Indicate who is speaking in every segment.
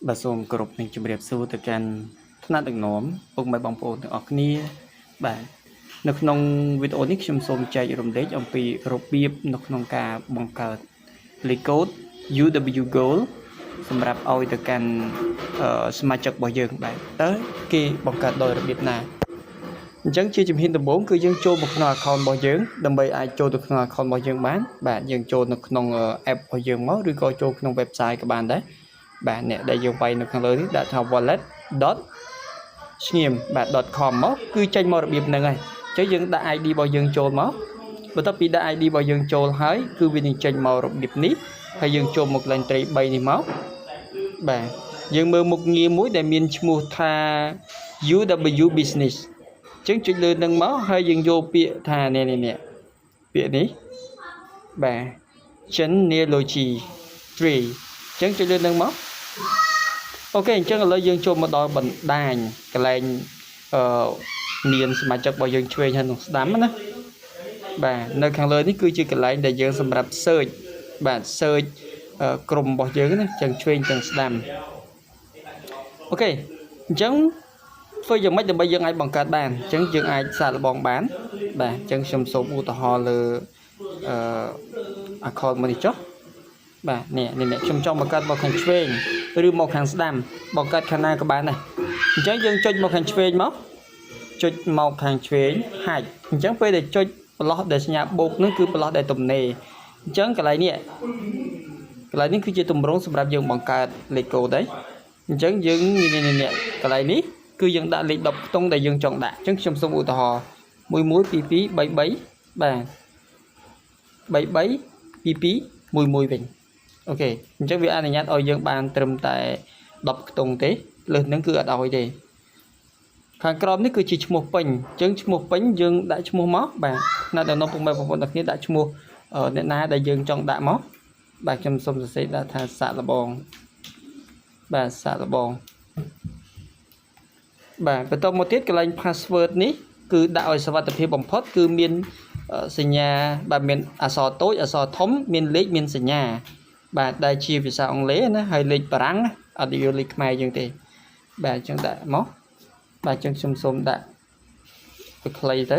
Speaker 1: bà xôm cột mình chụp đẹp sâu từ can thắt được nóm ông bài bóng bồn từ ở kia bà nước nông video nick xôm chạy rồng đấy ông bị rộp biếp nước nông cà bằng cờ lấy code UW goal សម្រាប់ឲ្យទៅកាន់សមាជិករបស់យើងបាទតើគេបង្កើតដោយរបៀបណាអញ្ចឹងជាជំហានដំបូងគឺយើងចូលមកក្នុង account របស់យើងដើម្បីអាចចូលទៅក្នុង account របស់យើងបានបាទយើងចូលនៅក្នុង app របស់យើងមកឬក៏ចូលក្នុង website ក៏បានដែរបាទអ្នកដែលយើងវាយនៅខាងលើនេះដាក់ថា wallet. ស្ងៀមបាទ .com មកគឺចេញមករបៀបហ្នឹងហើយអញ្ចឹងយើងដាក់ ID របស់យើងចូលមកបន្ទាប់ពីដាក់ ID របស់យើងចូលហើយគឺវានឹងចេញមករបៀបនេះហើយយើងចូលមក line 3នេះមកបាទយើងមើលមុខងារមួយដែលមានឈ្មោះថា UW business អញ្ចឹងចុចលើនឹងមកហើយយើងយកពាក្យថានេះពាក្យនេះបាទ genealogy tree អញ្ចឹងចុចលើនឹងមកអូខេអញ្ចឹងឥឡូវយើងចូលមកដល់បណ្ដាញកន្លែងមានសមាជិករបស់យើងឆ្វេងហើយនឹងស្ដាំណាបាទនៅខាងលើនេះគឺជាកន្លែងដែលយើងសម្រាប់ search បាទ search ក្រុមរបស់យើងណាចឹងឆ្វេងទាំងស្ដាំអូខេអញ្ចឹងធ្វើយ៉ាងម៉េចដើម្បីយើងអាចបង្កើតបានអញ្ចឹងយើងអាចសាកល្បងបានបាទអញ្ចឹងខ្ញុំសូមឧទាហរណ៍លើ account មួយនេះចុះបាទនេះខ្ញុំចង់បង្កើតមកខាងឆ្វេងឬមកខាងស្ដាំបង្កើតខាងណាក៏បានដែរអញ្ចឹងយើងចុចមកខាងឆ្វេងមកចុចមកខាងឆ្វេងហាច់អញ្ចឹងពេលដែលចុចប្រឡោះដែលសញ្ញាបូកនឹងគឺប្រឡោះដែលទំនេរអញ្ចឹងកន្លែងនេះគឺជាទម្រង់សម្រាប់យើងបង្កើតលេខកូដđấyអញ្ចឹងយើងនេះកន្លែងនេះគឺយើងដាក់លេខ10ខ្ទង់ដែលយើងចង់ដាក់អញ្ចឹងខ្ញុំសូមឧទាហរណ៍11 22 33បាទ33 22 11វិញអូខេអញ្ចឹងវាអនុញ្ញាតឲ្យយើងបានត្រឹមតែ10ខ្ទង់ទេលើសនឹងគឺអត់ឲ្យទេខាងក្រោមនេះគឺជាឈ្មោះពេញអញ្ចឹងឈ្មោះពេញយើងដាក់ឈ្មោះមកបាទណាដល់នោះពុកម៉ែបងប្អូនទាំងគ្នាដាក់ឈ្មោះអ្នកណាដែលយើងចង់ដាក់មកបាទខ្ញុំសូមសរសេរដាក់ថាសាកល្បងបាទសាកល្បងបាទបន្តមកទៀតកន្លែង password នេះគឺដាក់ឲ្យសុវត្ថិភាពបំផុតគឺមានសញ្ញាបាទមានអក្សរតូចអក្សរធំមានលេខមានសញ្ញាបាទដែលជាភាសាអង់គ្លេសណាហើយលេខបារាំងអត់យកលេខខ្មែរយើងទេបាទអញ្ចឹងដាក់មកបាទអញ្ចឹងខ្ញុំសូមដាក់ទៅខ្លីទៅ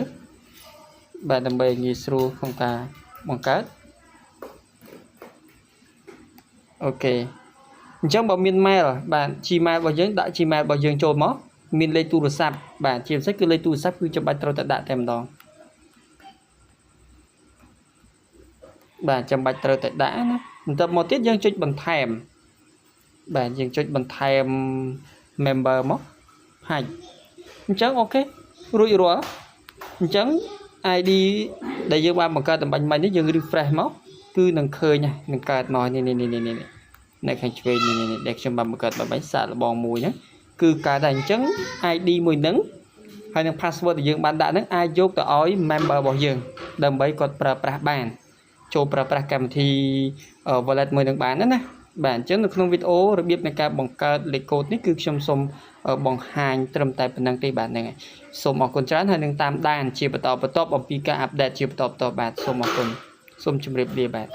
Speaker 1: បាទដើម្បីងាយស្រួលក្នុងការបង្កើតអូខេអញ្ចឹងបើមាន mail បាទ Gmail របស់យើងដាក់ Gmail របស់យើងចូលមកមានលេខទូរស័ព្ទបាទជាពិសេសគឺលេខទូរស័ព្ទគឺចាំបាច់ត្រូវតែដាក់តែម្ដងបាទចាំបាច់ត្រូវតែដាក់ណាបន្ទាប់មកទៀតយើងចុចបន្ថែមបាទយើងចុចបន្ថែម member មកហាច់អញ្ចឹងអូខេរួចរាល់អញ្ចឹង ID ដែលយើងបានបង្កើតតំបាញ់មិញនេះយើង refresh មកគឺនឹងឃើញនឹងកើតមកនេះនៅខាងឆ្វេងនេះដែលខ្ញុំបានបង្កើតបាញ់សាកល្បងមួយហ្នឹងគឺកើតតែអញ្ចឹង ID មួយហ្នឹងហើយនឹង password ដែលយើងបានដាក់ហ្នឹងអាចយកទៅឲ្យ member របស់យើងដើម្បីគាត់ប្រើប្រាស់បានចូលប្រើប្រាស់កម្មវិធី wallet មួយនឹងបានណាបាទអញ្ចឹងនៅក្នុងវីដេអូរបៀបនៃការបង្កើតលេខកូដនេះគឺខ្ញុំសូមបង្ហាញត្រឹមតែប៉ុណ្្នឹងទេបាទហ្នឹងហើយសូមអរគុណច្រើនហើយនឹងតាមដានជាបន្តបន្ទាប់អំពីការអាប់ដេតជាបន្តបាទសូមអរគុណសូមជម្រាបលាបាទ